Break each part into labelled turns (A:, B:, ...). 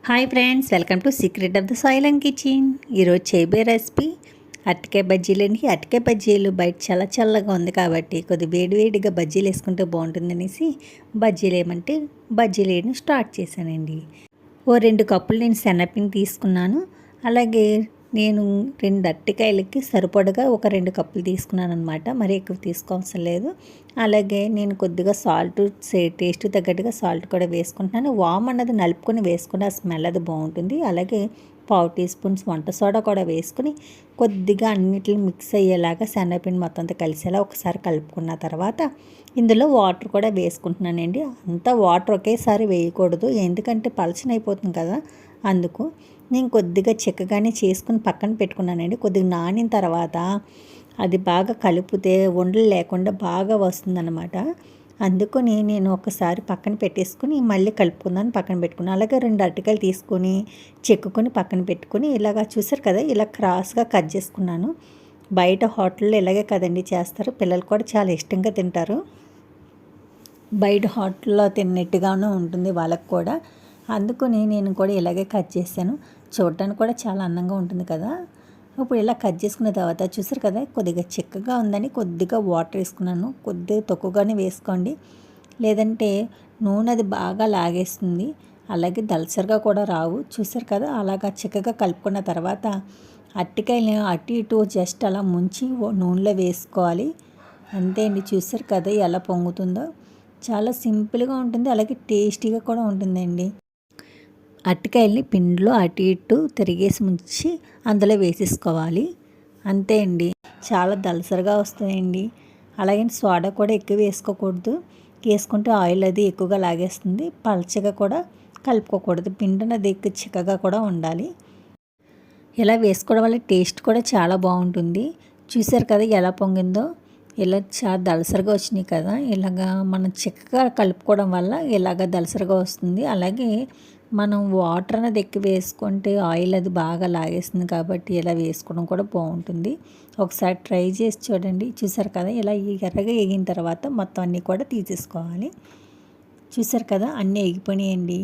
A: Hi friends, welcome to secret of the soil and kitchen. ఈరోజు చేయబోయే recipe అరటికాయ బజ్జీలండి. అరటికాయ బజ్జీలు బయట చాలా చల్లగా ఉంది కాబట్టి కొద్దిగా వేడివేడిగా బజ్జీలు వేసుకుంటే బాగుంటుందనేసి బజ్జీలు వేయమంటే బజ్జీలు వేయడం స్టార్ట్ చేశానండి. 2 కప్పులు నేను శనగపిండి తీసుకున్నాను. అలాగే నేను 2 అరటికాయలకి సరిపడగా ఒక 2 కప్పులు తీసుకున్నాను అనమాట. మరీ ఎక్కువ తీసుకోవాల్సిన లేదు. అలాగే నేను కొద్దిగా సాల్ట్ టేస్ట్ తగ్గట్టుగా సాల్ట్ కూడా వేసుకుంటున్నాను. వామ్ అన్నది నలుపుకొని వేసుకుని ఆ స్మెల్ అది బాగుంటుంది. అలాగే 1/2 టీ స్పూన్స్ వంట సోడా కూడా వేసుకుని కొద్దిగా అన్నిటిని మిక్స్ అయ్యేలాగా శనగపిండి మొత్తం అంతా కలిసేలా ఒకసారి కలుపుకున్న తర్వాత ఇందులో వాటర్ కూడా వేసుకుంటున్నానండి. అంతా వాటర్ ఒకేసారి వేయకూడదు, ఎందుకంటే పలచనైపోతుంది కదా. అందుకు నేను కొద్దిగా చిక్కగానే చేసుకుని పక్కన పెట్టుకున్నానండి. కొద్దిగా నానిన తర్వాత అది బాగా కలిపితే ఉండలు లేకుండా బాగా వస్తుందన్నమాట. అందుకని నేను ఒకసారి పక్కన పెట్టేసుకుని మళ్ళీ కలుపుకుందాన్ని పక్కన పెట్టుకున్నాను. అలాగే 2 అరటికాయలు తీసుకొని చెక్కుకొని పక్కన పెట్టుకుని ఇలాగా చూసారు కదా, ఇలా క్రాస్గా కట్ చేసుకున్నాను. బయట హోటల్లో ఇలాగే కదండి చేస్తారు. పిల్లలు కూడా చాలా ఇష్టంగా తింటారు. బయట హోటల్లో తిన్నట్టుగానే ఉంటుంది వాళ్ళకు కూడా. అందుకని నేను కూడా ఇలాగే కట్ చేశాను. చూడటానికి కూడా చాలా అందంగా ఉంటుంది కదా. ఇప్పుడు ఇలా కట్ చేసుకున్న తర్వాత చూసారు కదా, కొద్దిగా చిక్కగా ఉందని కొద్దిగా వాటర్ వేసుకున్నాను. కొద్దిగా తక్కువగానే వేసుకోండి, లేదంటే నూనె అది బాగా లాగేస్తుంది. అలాగే దలసరిగా కూడా రావు. చూసారు కదా, అలాగా చిక్కగా కలుపుకున్న తర్వాత అరటికాయలు అటు ఇటు జస్ట్ అలా ముంచి నూనెలో వేసుకోవాలి. అంతే అండి. చూసారు కదా ఎలా పొంగుతుందో. చాలా సింపుల్గా ఉంటుంది, అలాగే టేస్టీగా కూడా ఉంటుందండి. అరటికాయల్ని పిండిలో అటు ఇటు తిరిగేసి ముంచి అందులో వేసేసుకోవాలి. అంతే అండి, చాలా దలసరిగా వస్తాయండి. అలాగే సోడా కూడా ఎక్కువ వేసుకోకూడదు. వేసుకుంటే ఆయిల్ అది ఎక్కువగా లాగేస్తుంది. పల్చగా కూడా కలుపుకోకూడదు. పిండి అనేది ఎక్కువ చిక్కగా కూడా ఉండాలి. ఇలా వేసుకోవడం వల్ల టేస్ట్ కూడా చాలా బాగుంటుంది. చూసారు కదా ఎలా పొంగిందో. ఇలా చాలా దలసరిగా వచ్చినాయి కదా. ఇలాగా మనం చిక్కగా కలుపుకోవడం వల్ల ఇలాగ దలసరిగా వస్తుంది. అలాగే మనం వాటర్ అనేది ఎక్కువ వేసుకుంటే ఆయిల్ అది బాగా లాగేస్తుంది కాబట్టి ఇలా వేసుకోవడం కూడా బాగుంటుంది. ఒకసారి ట్రై చేసి చూడండి. చూసారు కదా, ఇలా ఎర్రగా ఎగిన తర్వాత మొత్తం అన్నీ కూడా తీసేసుకోవాలి. చూసారు కదా, అన్నీ ఎగిపోయినాయండి.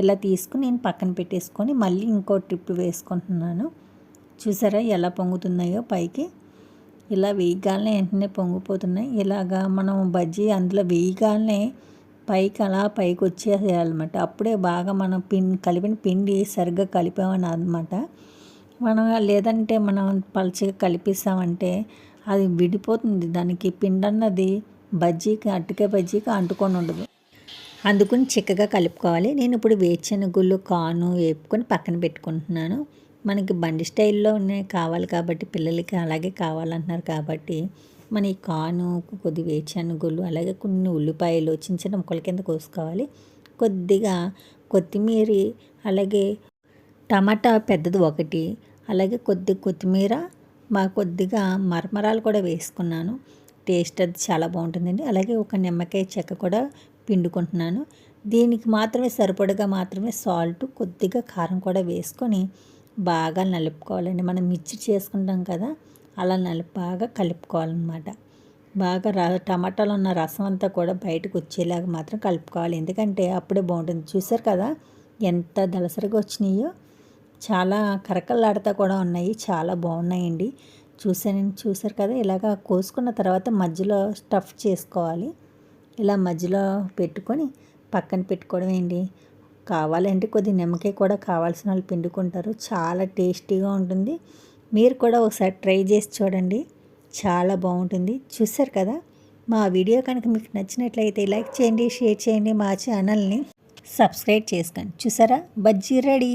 A: ఇలా తీసుకుని నేను పక్కన పెట్టేసుకొని మళ్ళీ ఇంకో ట్రిప్ వేసుకుంటున్నాను. చూసారా ఎలా పొంగుతున్నాయో పైకి. ఇలా వేయగానే వెంటనే పొంగిపోతున్నాయి. ఇలాగా మనం బజ్జీ అందులో వేయగానే పైకి అలా పైకి వచ్చేసేయాలన్నమాట. అప్పుడే బాగా మనం కలిపిన పిండి సరిగ్గా కలిపామని అనమాట. మనం లేదంటే మనం పలచగా కలిపిస్తామంటే అది విడిపోతుంది. దానికి పిండి అన్నది బజ్జీకి అరటికాయ బజ్జీకి అంటుకొని ఉండదు. అందుకని చిక్కగా కలుపుకోవాలి. నేను ఇప్పుడు వేరుశనగుళ్ళు కాను వేపుకొని పక్కన పెట్టుకుంటున్నాను. మనకి బండి స్టైల్లోనే కావాలి కాబట్టి పిల్లలకి అలాగే కావాలంటున్నారు కాబట్టి మన ఈ కాను కొద్ది వేరుశనగుళ్ళు అలాగే కొన్ని ఉల్లిపాయలు చిన్న చిన్న ముక్కల కింద కోసుకోవాలి. కొద్దిగా కొత్తిమీర అలాగే టమాటా పెద్దది 1 అలాగే కొత్తిమీర కొద్దిగా మరమరాలు కూడా వేసుకున్నాను. టేస్ట్ అది చాలా బాగుంటుందండి. అలాగే ఒక నిమ్మకాయ చెక్క కూడా పిండుకుంటున్నాను. దీనికి మాత్రమే సరిపడగా మాత్రమే సాల్ట్ కొద్దిగా కారం కూడా వేసుకొని బాగా నలుపుకోవాలండి. మనం మిర్చి చేసుకుంటాం కదా, అలా బాగా కలుపుకోవాలన్నమాట. బాగా టమాటాలో ఉన్న రసం అంతా కూడా బయటకు వచ్చేలాగా మాత్రం కలుపుకోవాలి, ఎందుకంటే అప్పుడే బాగుంటుంది. చూసారు కదా ఎంత దలసరిగా వచ్చినాయో. చాలా కరకల్లాడుతూ కూడా ఉన్నాయి. చాలా బాగున్నాయండి. చూసారు కదా, ఇలాగా కోసుకున్న తర్వాత మధ్యలో స్టఫ్ చేసుకోవాలి. ఇలా మధ్యలో పెట్టుకొని పక్కన పెట్టుకోవడమేంటి. కావాలంటే కొద్ది నిమ్మకాయ కూడా కావాల్సిన వాళ్ళు పిండుకుంటారు. చాలా టేస్టీగా ఉంటుంది. మీరు కూడా ఒకసారి ట్రై చేసి చూడండి, చాలా బాగుంటుంది. చూసారు కదా, మా వీడియో కనుక మీకు నచ్చినట్లయితే లైక్ చేయండి, షేర్ చేయండి, మా ఛానల్ని సబ్స్క్రైబ్ చేసుకోండి. చూసారా, బజ్జీ రెడీ.